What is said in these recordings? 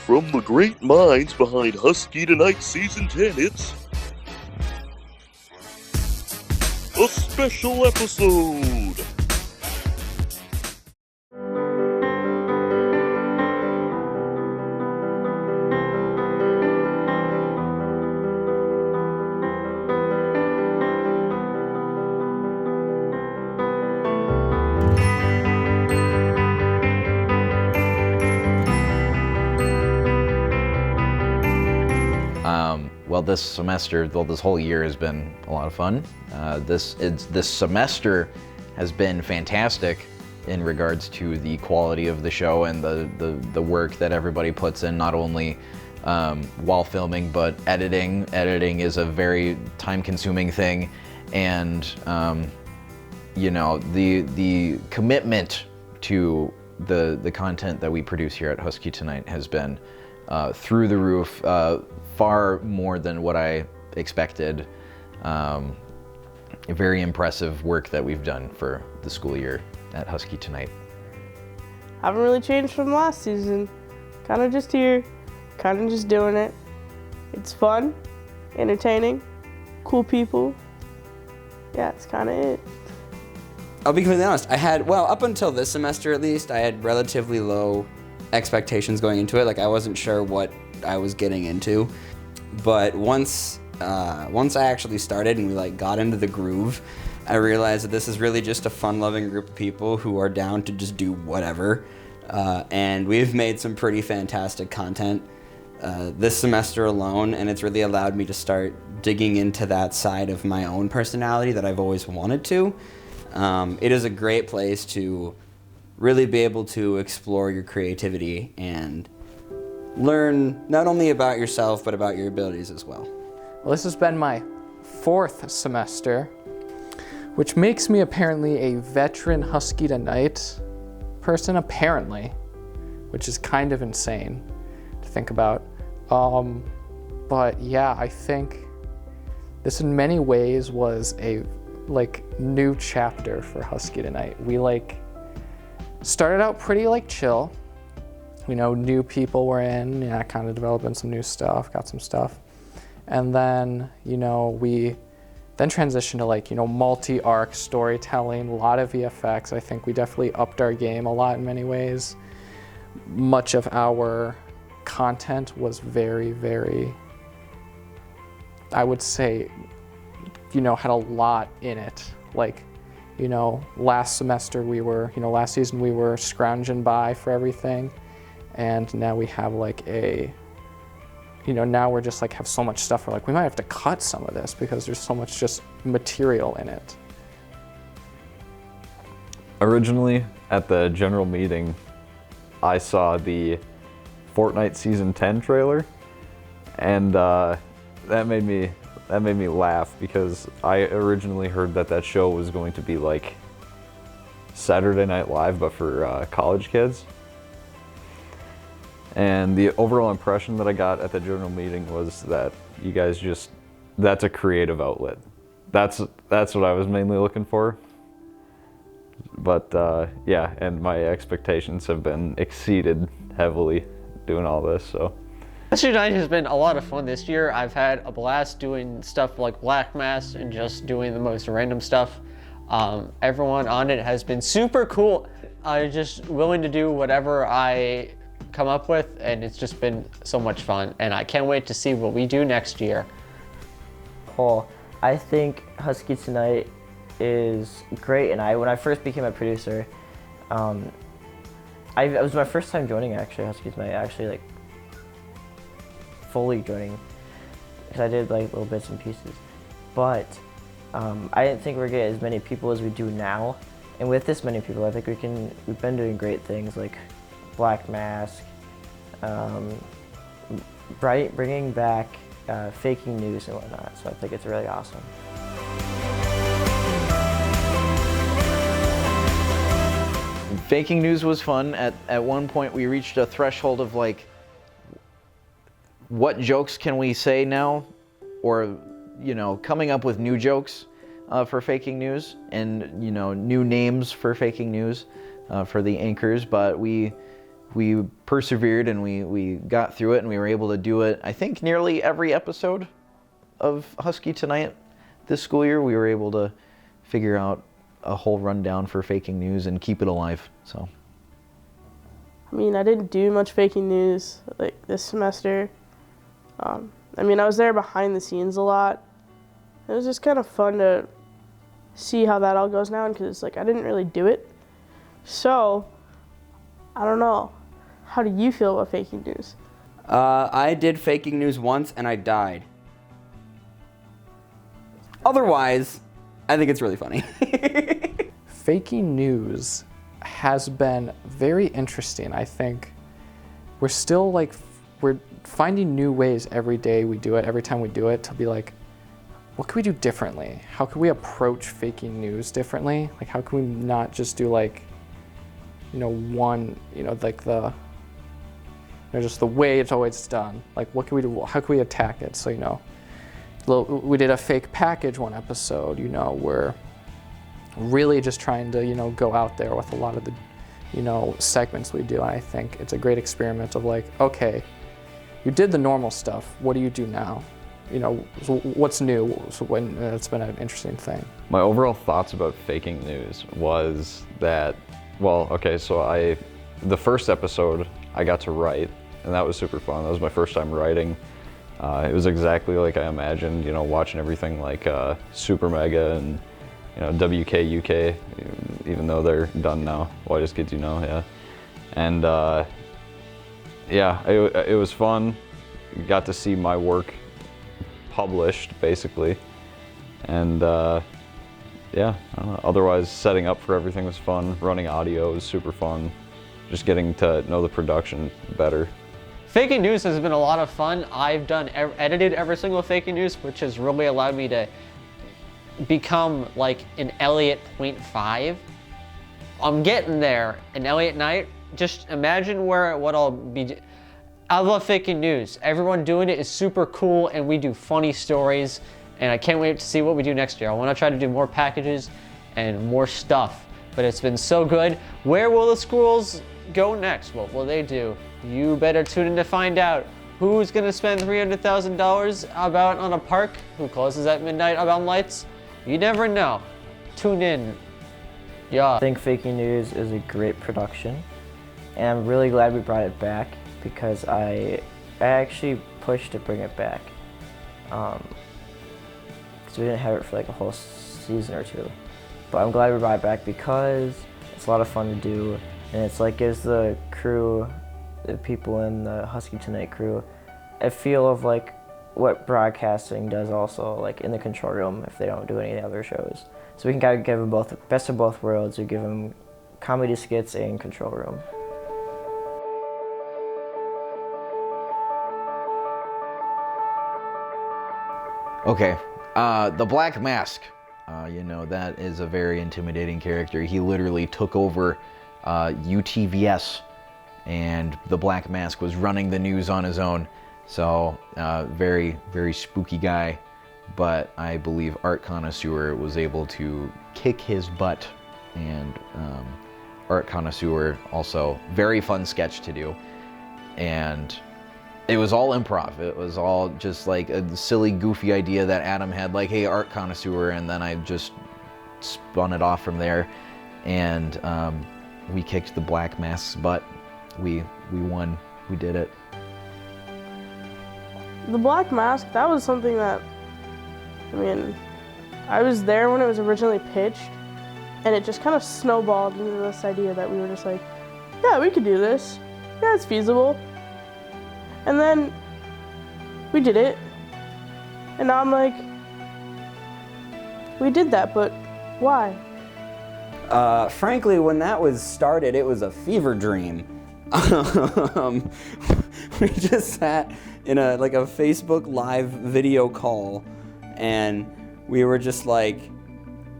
From the great minds behind Husky Tonight Season 10, it's a special episode! Well, this whole year has been a lot of fun. This semester has been fantastic in regards to the quality of the show and the work that everybody puts in, not only while filming, but editing. Editing is a very time-consuming thing, and the commitment to the content that we produce here at Husky Tonight has been through the roof, far more than what I expected. Very impressive work that we've done for the school year at Husky Tonight. Haven't really changed from last season. Kind of just here, kind of just doing it. It's fun, entertaining, cool people. Yeah, it's kind of it. I'll be completely honest, up until this semester at least, I had relatively low expectations going into it. Like, I wasn't sure what I was getting into. But once I actually started and we got into the groove, I realized that this is really just a fun-loving group of people who are down to just do whatever. And we've made some pretty fantastic content this semester alone, and it's really allowed me to start digging into that side of my own personality that I've always wanted to. It is a great place to really be able to explore your creativity and learn not only about yourself, but about your abilities as well. Well, this has been my 4th semester, which makes me apparently a veteran Husky Tonight person, apparently, which is kind of insane to think about. But yeah, I think this in many ways was a new chapter for Husky Tonight. We started out pretty chill. New people were in, kind of developing some new stuff, got some stuff. And then, we then transitioned to multi-arc storytelling, a lot of VFX. I think we definitely upped our game a lot in many ways. Much of our content was very, very, I would say, had a lot in it. Last semester last season we were scrounging by for everything. And now we have now we're just have so much stuff. We're we might have to cut some of this because there's so much just material in it. Originally, at the general meeting, I saw the Fortnite Season 10 trailer, and that made me laugh because I originally heard that show was going to be like Saturday Night Live, but for college kids. And the overall impression that I got at the general meeting was that you guys that's a creative outlet. That's what I was mainly looking for. But yeah, and my expectations have been exceeded heavily doing all this, so. Husky Night has been a lot of fun this year. I've had a blast doing stuff like Black Mass and just doing the most random stuff. Everyone on it has been super cool. I'm just willing to do whatever I come up with, and it's just been so much fun, and I can't wait to see what we do next year. Well, I think Husky Tonight is great, and when I first became a producer, it was my first time joining Husky Tonight, fully joining, because I did little bits and pieces, but I didn't think we'd get as many people as we do now, and with this many people, I think we've been doing great things like Black Mask, bringing back faking news and whatnot, so I think it's really awesome. Faking news was fun. At one point we reached a threshold of what jokes can we say now, or coming up with new jokes for faking news, and new names for faking news for the anchors, but we we persevered and we got through it, and we were able to do it, I think, nearly every episode of Husky Tonight this school year. We were able to figure out a whole rundown for faking news and keep it alive. So, I mean, I didn't do much faking news like this semester. I mean, I was there behind the scenes a lot. It was just kind of fun to see how that all goes now, because like I didn't really do it. So, I don't know. How do you feel about faking news? I did faking news once and I died. Otherwise, I think it's really funny. Faking news has been very interesting. I think we're still like, we're finding new ways every day we do it, every time we do it, to be like, what can we do differently? How can we approach faking news differently? Like, how can we not just do like, you know, one, you know, like the, you know, just the way it's always done. Like, what can we do? How can we attack it? So, you know, we did a fake package one episode, you know, we're really just trying to, you know, go out there with a lot of the, you know, segments we do. And I think it's a great experiment of like, okay, you did the normal stuff. What do you do now? You know, so what's new? So when it's been an interesting thing. My overall thoughts about faking news was that, well, okay, so the first episode I got to write, and that was super fun. That was my first time writing. It was exactly like I imagined, you know, watching everything like Super Mega and, you know, WK, UK, even though they're done now. Whitest Kids You Know, yeah. And yeah, it was fun. Got to see my work published, basically. And yeah, I don't know. Otherwise, setting up for everything was fun. Running audio was super fun. Just getting to know the production better. Faking news has been a lot of fun. I've edited every single faking news, which has really allowed me to become like an Elliot 0.5. I'm getting there. An Elliot Knight. Just imagine what I'll be. I love faking news. Everyone doing it is super cool, and we do funny stories, and I can't wait to see what we do next year. I want to try to do more packages and more stuff, but it's been so good. Where will the schools go next? What will they do? You better tune in to find out. Who's gonna spend $300,000 about on a park? Who closes at midnight about lights? You never know. Tune in. Yeah. I think Faking News is a great production, and I'm really glad we brought it back, because I actually pushed to bring it back, because we didn't have it for like a whole season or two. But I'm glad we brought it back because it's a lot of fun to do, and it's like gives the crew, the people in the Husky Tonight crew, a feel of like what broadcasting does also, like in the control room if they don't do any other shows. So we can kind of give them both best of both worlds. We give them comedy skits and control room. okay, the Black Mask. You know, that is a very intimidating character. He literally took over UTVS, and the Black Mask was running the news on his own. So, very, very spooky guy. But I believe Art Connoisseur was able to kick his butt, and Art Connoisseur also, very fun sketch to do. And it was all improv. It was all just like a silly, goofy idea that Adam had, like, hey, Art Connoisseur, and then I just spun it off from there. And we kicked the Black Mask's butt. We won. We did it. The Black Mask, that was something that, I mean, I was there when it was originally pitched, and it just kind of snowballed into this idea that we were just like, yeah, we could do this. Yeah, it's feasible. And then we did it, and now I'm like, we did that, but why? Frankly, when that was started, it was a fever dream. We just sat in a Facebook Live video call, and we were just like,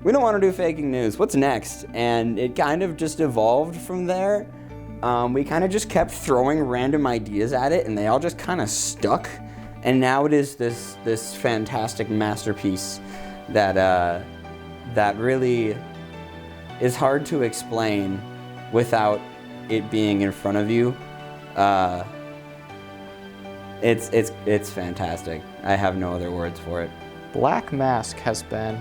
we don't want to do faking news. What's next? And it kind of just evolved from there. We kind of just kept throwing random ideas at it, and they all just kind of stuck. And now it is this fantastic masterpiece that that really is hard to explain without it being in front of you, it's fantastic. I have no other words for it. Black Mask has been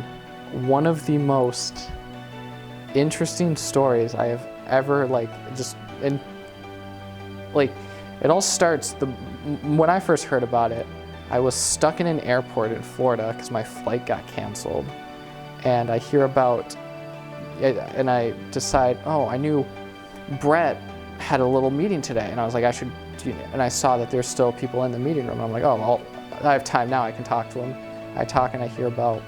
one of the most interesting stories I have ever it all starts when I first heard about it. I was stuck in an airport in Florida because my flight got canceled, and I hear about it, and I decide, oh, I knew Brett had a little meeting today, and I was like, I should, and I saw that there's still people in the meeting room. I'm like, oh, well, I have time now, I can talk to them. I talk and I hear about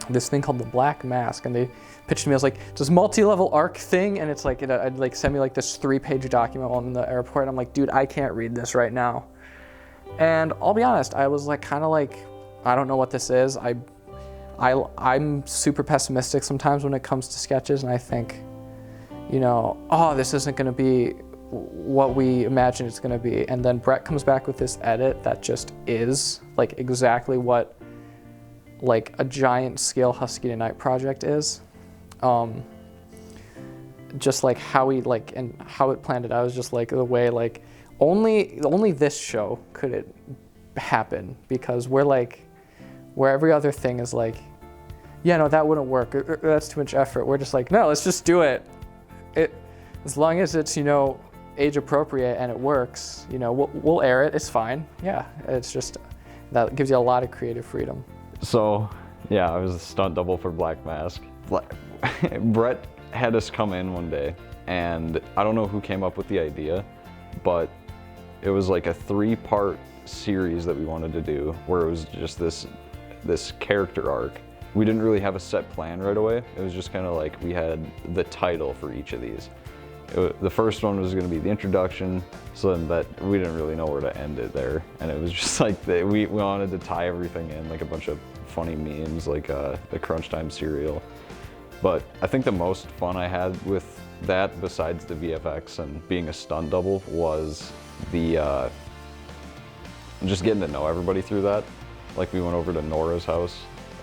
this thing called the Black Mask, and they pitched to me as like this multi-level arc thing, and it's like I'd like send me like this 3-page document while I'm in the airport. I'm like, dude, I can't read this right now. And I'll be honest, I was like kind of like, I don't know what this is. I'm super pessimistic sometimes when it comes to sketches, and I think, you know, oh, this isn't going to be what we imagine it's going to be. And then Brett comes back with this edit that just is like exactly what like a giant scale Husky Tonight project is. Just like how he like, and how it planned it out was just like the way like only this show could it happen, because we're like, where every other thing is like, yeah, no, that wouldn't work, that's too much effort. We're just like, no, let's just do it. As long as it's, you know, age appropriate and it works, you know, we'll air it, it's fine. Yeah, it's just, that gives you a lot of creative freedom. So, yeah, I was a stunt double for Black Mask. Brett had us come in one day, and I don't know who came up with the idea, but it was like a 3-part series that we wanted to do, where it was just this character arc. We didn't really have a set plan right away. It was just kind of like we had the title for each of these. The first one was going to be the introduction, so that we didn't really know where to end it there. And it was just like, we wanted to tie everything in, like a bunch of funny memes, like the Crunch Time cereal. But I think the most fun I had with that, besides the VFX and being a stunt double, was the just getting to know everybody through that. Like we went over to Nora's house,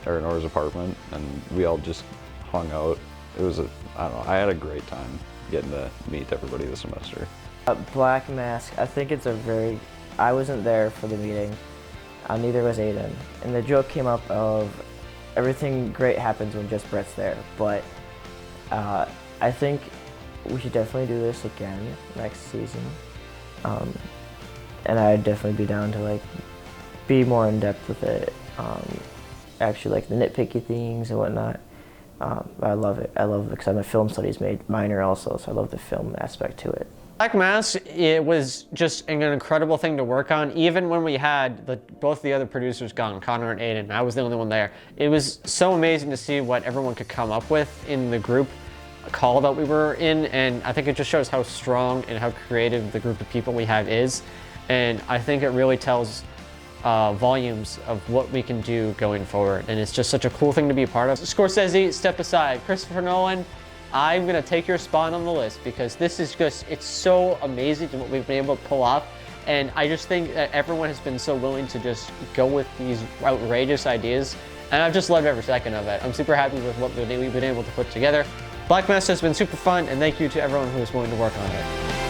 or Nora's apartment, and we all just hung out. It was I don't know, I had a great time getting to meet everybody this semester. Black Mask, I think it's I wasn't there for the meeting, neither was Aiden, and the joke came up of everything great happens when just Brett's there, but I think we should definitely do this again next season, and I'd definitely be down to like be more in depth with it, actually like the nitpicky things and whatnot. I love it. I love it because I'm a film studies minor also, so I love the film aspect to it. Black Mask, it was just an incredible thing to work on. Even when we had both the other producers gone, Connor and Aiden, I was the only one there. It was so amazing to see what everyone could come up with in the group call that we were in, and I think it just shows how strong and how creative the group of people we have is. And I think it really tells volumes of what we can do going forward, and it's just such a cool thing to be a part of. Scorsese, step aside. Christopher Nolan, I'm gonna take your spot on the list, because this is just, it's so amazing what we've been able to pull off, and I just think that everyone has been so willing to just go with these outrageous ideas, and I've just loved every second of it. I'm super happy with what we've been able to put together. Black Mask has been super fun, and thank you to everyone who is willing to work on it.